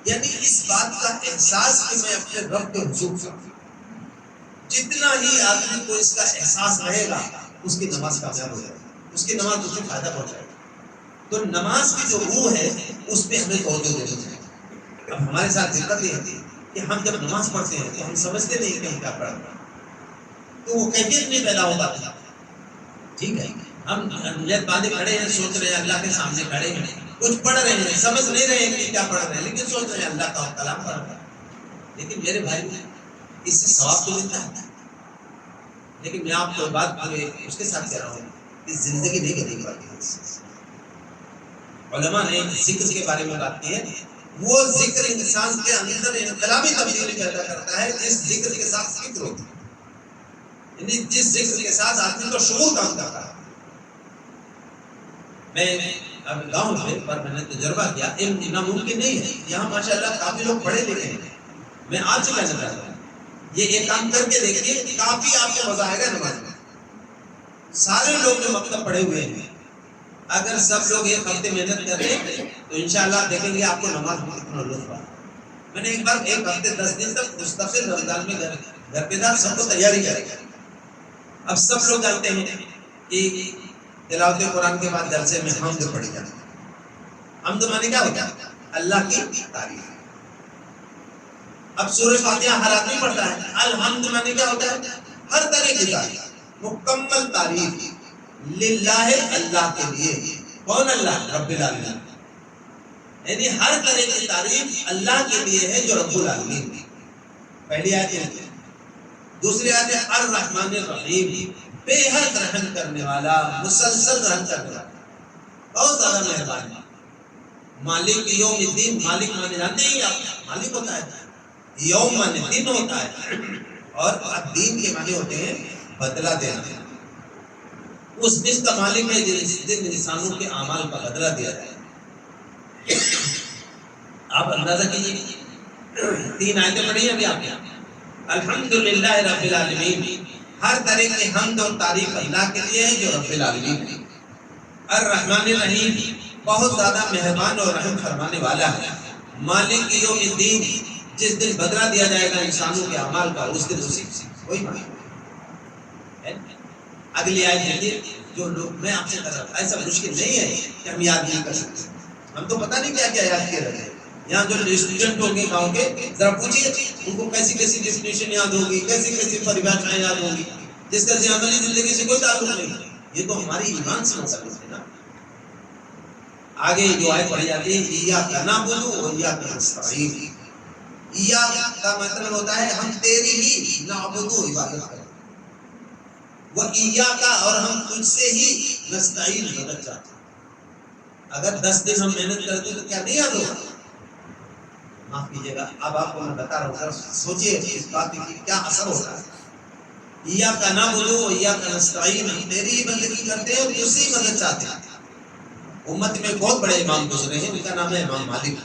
Speaker 1: یعنی اس بات کا احساس کہ میں اپنے رب کے حضور سے، جتنا ہی آدمی کو اس کا احساس رہے گا اس کی نماز کامیاب ہو جائے گی، اس کی نماز اس کو فائدہ پہنچائے گی۔ تو نماز کی جو روح ہے اس پہ ہمیں توجہ دینی چاہیے۔ اب ہمارے ساتھ دقت یہ ہے کہ ہم جب نماز پڑھتے ہیں تو ہم سمجھتے نہیں کہ ہم کیا پڑھ رہے ہیں، تو وہ کیفیت نہیں پیدا ہو پاتی۔ ٹھیک ہے، ہم نیت باندھے کھڑے ہیں، سوچ رہے ہیں اللہ کے سامنے کھڑے ہیں، کچھ پڑھ رہے ہیں، سمجھ نہیں رہے ہیں کہ کیا پڑھ رہے ہیں، لیکن سوچ رہے ہیں اللہ کا کلام پڑھ رہے ہیں۔ لیکن میرے بھائی اس سے ثواب تو ملتا ہے، لیکن میں آپ کو بات اس کے ساتھ کہہ رہا ہوں کہ زندگی نہیں کرنے والی۔ علماء نے ذکر کے بارے میں بات کی ہے، وہ ذکر انسان کے اندر انقلابی تبدیلی پیدا کرتا ہے جس ذکر کے ساتھ فکر ہوتی ہے، یعنی جس ذکر کے ساتھ آدمی کا شعور کام کرتا ہے۔ میں اب گاؤں میں پر میں نے تجربہ کیا، علم ناممکن نہیں ہے، یہاں ماشاءاللہ کافی لوگ پڑھے لکھے ہیں، میں آپ سے کہنا چاہتا ہوں یہ ایک کام کر کے دیکھیے، کافی آپ کو مزہ آئے گا نماز میں۔ سارے لوگ جو مکتب پڑھے ہوئے ہیں، اگر سب لوگ ایک ہفتے محنت کر لیں تو انشاءاللہ دیکھیں گے آپ کو نماز میں کتنا لطف آئے۔ میں نے ایک بار ایک ہفتے 10 دن تک مستقل رمضان میں گھر پہ تھا، سب کو تیاری کرے گا۔ اب سب لوگ جانتے ہیں کہ تلاوت قرآن کے بعد جلسے میں حمد پڑھی جاتی ہے۔ حمد معنی کیا ہوتا ہے؟ اللہ کی تعریف۔ اب سورہ فاتحہ ہر آدمی پڑھتا ہے، الحمد معنی کیا ہوتا ہے؟ ہر طرح کی تعریف، مکمل تعریف للہ، اللہ کے لیے۔ کون اللہ؟ رب العالمین، یعنی ہر طرح کی تعریف اللہ کے لیے ہے جو رب العالمین۔ پہلی آیت ہے۔ دوسری آیت ہے الرحمن الرحیم، بے حد رحم کرنے والا، مسلسل رحم کرنے والا، بہت زیادہ مہربان ہے۔ مالک یوم الدین، مالک مانے جانتے ہیں آپ؟ مالک ہوتا ہے، یوم مانے دن ہوتا ہے، اور دین کے معنی ہوتے ہیں بدلہ دینا۔ اس دن کا مالک ہے جس دن انسانوں کے اعمال کا بدلہ دیا جائے۔ آپ اندازہ کیجیے، 3 آیتیں پڑھی ہیں ابھی آپ نے۔ الحمدللہ رب العالمین، ہر طرح کی حمد اور تعریف اللہ کے لیے ہے جو رب العالمین ہے۔ الرحمن الرحیم، بہت زیادہ مہربان اور رحم فرمانے والا ہے۔ مالک یوم الدین، جس دن بدلہ دیا جائے گا انسانوں کے اعمال کا، اس دن اسی کوئی معنی ہے۔ اگلی آیت دیکھیے، جو لوگ میں آپ سے کر رہا ہوں، ایسا مشکل نہیں ہے کہ ہم یاد نہیں کر سکتے، ہم تو پتہ نہیں کیا کیا یاد کیے رہتے ہیں۔ یہاں جو اسٹوڈنٹ ہوں گے گاؤں کے، ذرا پوچھیے ان کو کیسی کیسی ڈیفینیشن یاد ہوگی، کیسی کیسی پریبھاشائیں یاد ہوں گی، جس کا عملی زندگی سے کوئی تعلق نہیں۔ یہ تو ہماری ایمان سے متعلق ہے نا۔ آگے جو آیت پڑھی جاتی ہے، ایاک نعبد و ایاک نستعین۔ ایاک کا مطلب ہوتا ہے ہم تیری ہی نعبد و عبادت کریں، وہ ایاک اور ہم تجھ سے ہی نستعین مدد چاہتے ہیں۔ اگر 10 دن ہم محنت کرتے تو کیا نہیں یاد ہوگا؟ معاف کیجیے گا، اب آپ کو میں بتا رہا ہوں، ذرا سوچیے اس بات کی کیا اثر ہوتا ہے۔ ایاک نعبد و ایاک نستعین، ہم تیری ہی بندگی کرتے ہیں اور تجھ سے ہی مدد چاہتے ہیں۔ امت میں بہت بڑے امام گزرے ہیں، ان کا نام ہے امام مالک۔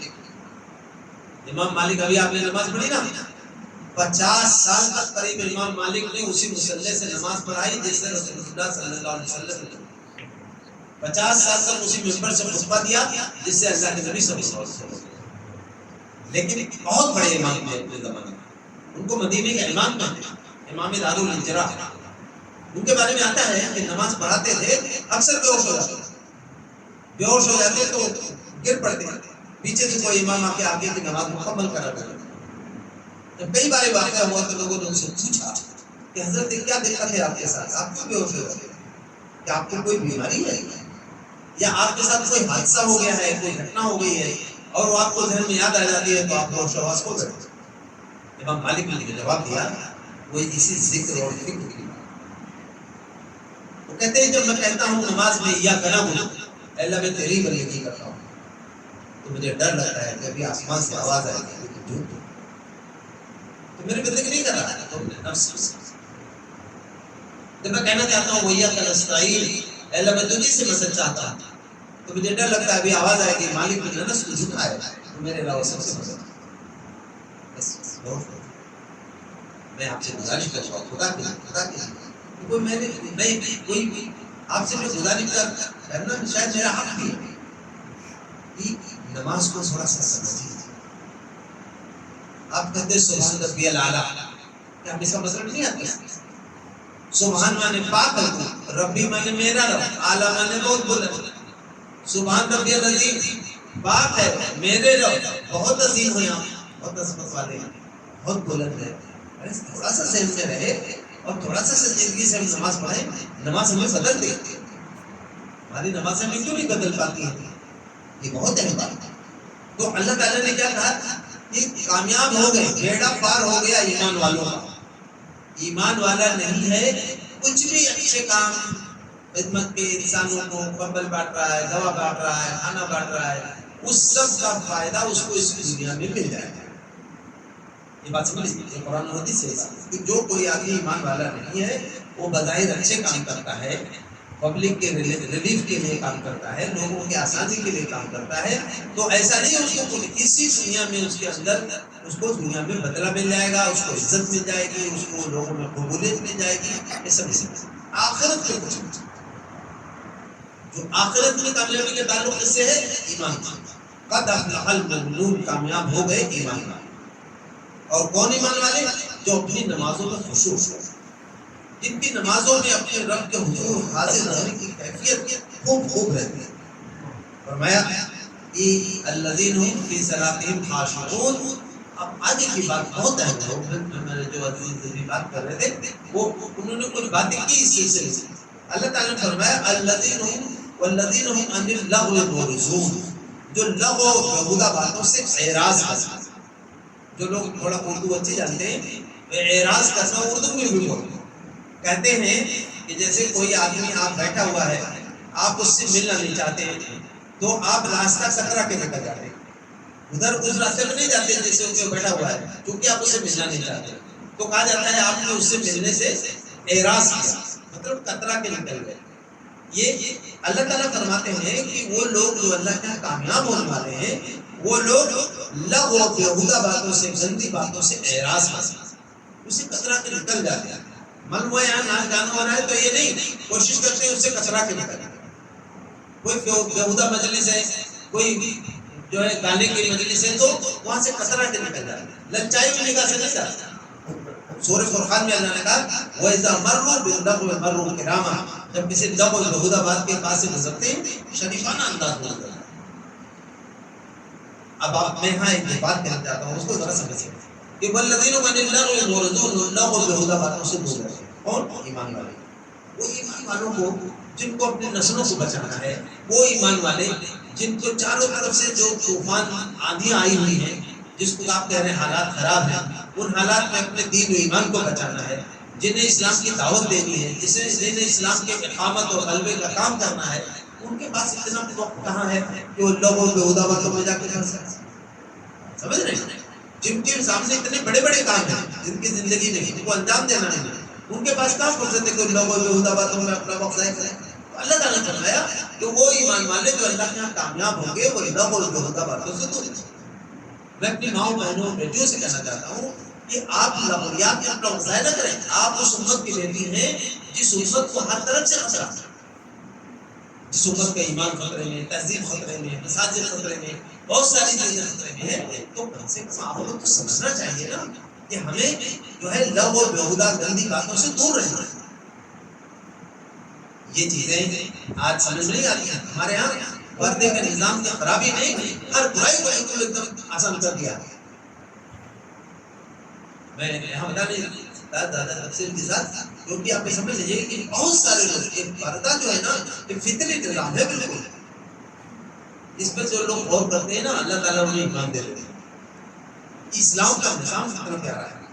Speaker 1: امام مالک، ابھی آپ نے نماز پڑھی نا، 50 سال تک قریب امام مالک نے اسی مصلی سے نماز پڑھائی جس سے رسول اللہ صلی اللہ علیہ وسلم نے 50 سال تک اسی ممبر سے خطبہ دیا جس سے اللہ کے نبی صلی اللہ علیہ وسلم۔ لیکن بہت بڑے امام تھے اپنے زمانے میں، ان کو مدینے کے امام کہتے ہیں، امام دارالہجرہ۔ ان کے بارے میں آتا ہے کہ نماز پڑھاتے تھے، اکثر بے ہوش ہو جاتے تو گر پڑتے، پیچھے سے کوئی امام آ کے آگے کی نماز مکمل کرا دیتا۔ جب کئی بار واقعہ ہوا تو لوگوں نے ان سے پوچھا کہ حضرت کیا دقت ہے آپ کے ساتھ، آپ کیوں بے ہوش ہو جاتے؟ کہ آپ کو کوئی بیماری ہے یا آپ کے ساتھ کوئی حادثہ ہو گیا ہے، کوئی گھٹنا ہو گئی ہے اور وہ آپ کو ذہن میں یاد آ جاتی ہے تو آپ ہوش آواز کھو بیٹھتے؟ امام مالک نے جواب دیا، وہ اسی ذکر اور فکر کی بات۔ وہ کہتے ہیں جب میں کہتا ہوں نماز میں یا کنا ہوں، اللہ میں تیری بندگی کرتا ہوں، تو مجھے ڈر لگتا ہے کہ ابھی آسمان سے آواز آئے گی لیکن جھوٹ تو میری بندگی نہیں کر رہا ہے، تو نفس۔ جب میں کہنا چاہتا ہوں وہیا کا نستعین، اللہ میں تجھے سے مدد چاہتا ہوں، تو مجھے ڈر لگتا ہے ابھی آواز آئے گی مالک نے نفس کو جھکائے تو میرے علاوہ سب سے مدد۔ میں آپ سے گزارش کرتا ہوں خدا کے کوئی میں کوئی آپ سے جو گزارش کرنا شاید میرا حق بھی ہے کہ نماز کو تھوڑا سا سمجھیے۔ آپ کہتے ہیں سبحان ربی الاعلیٰ، کیا آپ اس کا مطلب نہیں آتا؟ سبحان مانے پاک ہے، ربی مانے میرا رب، اعلیٰ مانے بہت بلند۔ سبحان ربی العظیم، پاک ہے میرے رب بہت عظیم ہیں، بہت عظمت والے ہیں، بہت بلند ہے۔ تھوڑا سا ذہن میں رہے اور تھوڑا سا سنجیدگی سے ہم نماز پڑھیں، نماز ہمیں بدل دے۔ ہماری نماز ہمیں کیوں نہیں بدل پاتی ہے؟ یہ بہت اہم بات ہے۔ تو اللہ تعالیٰ نے کیا کہا کہ کامیاب ہو گئے، بیڑا پار ہو گیا ایمان والوں کا۔ ایمان والا نہیں ہے کچھ بھی اچھے کام خدمت کے، انسانوں کو کمبل بانٹ رہا ہے، دوا بانٹ رہا ہے، کھانا بانٹ رہا ہے، اس سب کا فائدہ اس کو اس دنیا میں مل جائے گا۔ یہ بات سمجھ لیجیے، قرآن و حدیث سے کہ جو کوئی آدمی ایمان والا نہیں ہے وہ بظاہر اچھے کام کرتا ہے، پبلک کے ریلیف کے لیے کام کرتا ہے، لوگوں کی آسانی کے لیے کام کرتا ہے، تو ایسا نہیں اس کو اسی دنیا میں اس کے اندر اس کو دنیا میں بدلہ مل جائے گا، اس کو عزت مل جائے گی، اس کو لوگوں میں قبولیت مل جائے گی، یہ سب آخرت میں کچھ نہیں۔ جو آخرت میں کامیابی کے تعلق سے ہے ایمان، قد افلح المؤمنون، کامیاب ہو گئے ایمان والے۔ اور کون ایمان والے؟ جو اپنی نمازوں میں خشوع ہو، جن کی نمازوں میں اپنے رب کے حضور حاضر رہنے کی کیفیت خوب رہتی ہے۔ فرمایا کہ الذین هم فی صلاتہم خاشعون۔ اب آگے کی بات بہت اہم ہے، میرے جو عزیز بات کر رہے تھے وہ انہوں نے کچھ باتیں کی اس سلسلے سے۔ اللہ تعالیٰ نے فرمایا الذین هم والذین هم عن اللغو معرضون، جو لغو و بیہودہ باتوں سے اعراض کرتے ہیں۔ جو لوگ تھوڑا اردو اچھی جانتے ہیں وہ اعراض کرنا اردو میں بھی بولتے ہیں۔ کہتے ہیں کہ جیسے کوئی آدمی آپ بیٹھا ہوا ہے، آپ اس سے ملنا نہیں چاہتے تو آپ راستہ کترا کے نکل جاتے ہیں، ادھر اس راستے میں نہیں جاتے جیسے وہ بیٹھا ہوا ہے، کیونکہ آپ اسے ملنا نہیں چاہتے، تو کہا جاتا ہے آپ نے اس سے ملنے سے اعراض کیا، مطلب کترا کے نکل گئے۔ یہ اللہ تعالیٰ فرماتے ہیں کہ وہ لوگ جو اللہ کے کامیاب ہونے والے ہیں وہ لوگ لغو و بیہودہ باتوں سے، گندی باتوں سے اعراض کرتے ہیں، اسے کترا کے نکل جاتے ہیں۔ من ہوا یہاں ناچ گانا ہو رہا ہے تو یہ نہیں کوشش کرتے ہیں اس سے کترا کے نکل جائے۔ کوئی بیہودہ مجلس ہے، کوئی جو ہے گانے کی مجلس ہے تو وہاں سے کترا کے نکل جاتے ہیں، لچائی ہوئی نگاہ سے نہیں جاتے۔ سورہ فرقان میں اللہ نے کہا وَإِذَا مَرُّوا بِاللَّغْوِ مَرُّوا كِرَامًا، جب کسی لغو و بیہودہ بات کے پاس سے گزرتے ہیں شریفانہ انداز میں گزرتے ہیں۔ اب آپ میں یہاں ایک بات کہنا چاہتا ہوں، اس کو ذرا سمجھیں کہ والذین عن اللغو معرضون، لغو و بیہودہ باتوں سے دور رہتے ہیں۔ کون؟ ایمان والے۔ وہ ایمان والوں کو جن کو اپنے نسلوں کو بچانا ہے، وہ ایمان والے جن کو چاروں طرف سے جو طوفان آندھیاں آئی ہوئی ہیں، جس کو آپ کہہ رہے ہیں حالات خراب ہیں، ان حالات میں اپنے دین و ایمان کو بچانا ہے، جنہیں اسلام کی دعوت دینی ہے، جنہیں اسلام کے اقامت اور غلبے کا کام کرنا ہے، ان کے پاس اتنا وقت کہاں ہے کہ وہ لوگوں و بیہودہ باتوں میں جا کے کر سکتے۔ سمجھ رہے ہیں؟ جن کے سامنے اتنے بڑے بڑے کام ہیں جن کی زندگی میں ان کو انجام دینا ہے، ان کے پاس کہاں فرصت ہے کہ لوگوں و بیہودہ باتوں میں اپنا وقت ضائع کریں۔ اللہ تعالیٰ نے فرمایا کہ وہ ایمان والے جو اللہ کے یہاں کامیاب ہوں گے وہ لغو و بیہودہ باتوں سے دور ہیں۔ میں اپنی ماؤں بہنوں بیٹیوں سے کہنا چاہتا ہوں کہ آپ لغویات میں اپنا وقت ضائع نہ کریں۔ آپ اس امت کی بیٹی ہیں جس امت کو ہر طرف سے خطرہ ہے۔ جس امت کا ایمان خطرے میں، تہذیب خطرے میں، مساجد خطرے میں، بہت ساری چیزیں خطرے میں ہیں، تو کم سے کم آپ کو تو سمجھنا چاہیے نا کہ ہمیں جو ہے لغو و بیہودہ گندی باتوں سے دور رہنا ہے۔ یہ چیزیں آج سمجھ نہیں آتی ہیں ہمارے یہاں پردے کا نظام کی خرابی نہیں، ہر برائی کو بالکل ایک دم آسان کر دیا۔ میں یہاں بتا نہیں زیادہ تفصیل کے ساتھ، کیونکہ آپ کو سمجھ لیجیے کہ بہت سارے لوگ، ایک پردہ جو ہے نا یہ فطری نظام ہے بالکل، اس پر جو لوگ غور کرتے ہیں نا اللہ تعالیٰ انہیں ایمان دے دیتے ہیں۔ اسلام کا نظام کتنا پیارا ہے،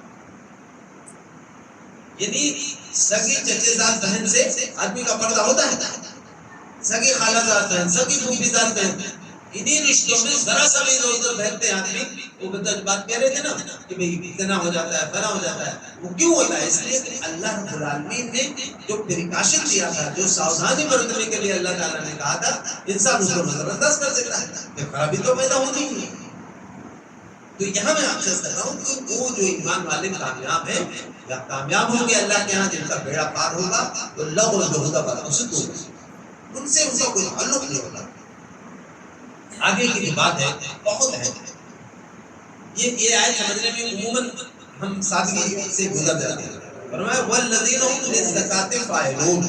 Speaker 1: یعنی سگی چچے زاد بہن سے آدمی کا پردہ ہوتا ہے، سگی خالہ زاد بہن، سگی پھوپھی زاد بہن، انہی رشتوں میں ذرا سا بھی ادھر ادھر بہنتے ہیں آدمی۔ وہ بات کہہ رہے تھے نا کہ بھئی اتنا ہو جاتا ہے، فلاں ہو جاتا ہے، وہ کیوں ہوتا ہے؟ اس لیے کہ اللہ رب العالمین نے جو پریکاشن دیا تھا، جو ساودھانی برتنے کے لیے اللہ تعالیٰ نے کہا تھا، انسان اس کو نظر انداز کر دیتا ہے کہ خرابی تو پیدا ہونی ہی ہے۔ تو یہاں میں آپ سے کہتا ہوں کہ وہ جو ایمان والے کامیاب ہیں یا کامیاب ہوں گے اللہ کے ہاں، جن کا بیڑا پار ہوگا، تو لغو و بیہودہ باتوں سے دور رہیں، ان سے ان کا کوئی تعلق نہیں ہوگا۔ آگے کی جو بات ہے بہت ہے، یہ آیت سمجھنے میں عموماً ہم سادگی سے گزر جاتے ہیں۔ فرمایا والذین هم للزکاة فاعلون،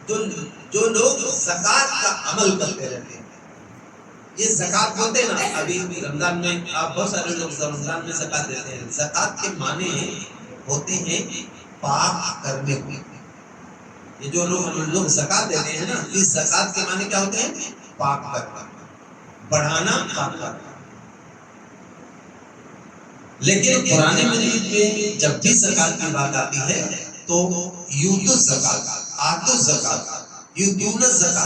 Speaker 1: جو لوگ زکوٰۃ کا عمل کرتے رہتے ہیں۔ یہ زکوٰۃ ہوتے ہیں نا، ابھی رمضان میں آپ بہت سارے لوگ رمضان میں زکوٰۃ دیتے ہیں۔ زکوٰۃ کے معنی ہوتے ہیں پاک کرنے کو۔ یہ جو لوگ زکوٰۃ دیتے ہیں نا، اس زکوٰۃ کے معنی کیا ہوتے ہیں؟ پاک کرنا، بڑھانا، پاک کرنا۔ لیکن قرآن مجید میں جب بھی زکوٰۃ کی بات آتی ہے تو یؤتوا الزکاۃ، آتوا الزکاۃ، یؤتون الزکاۃ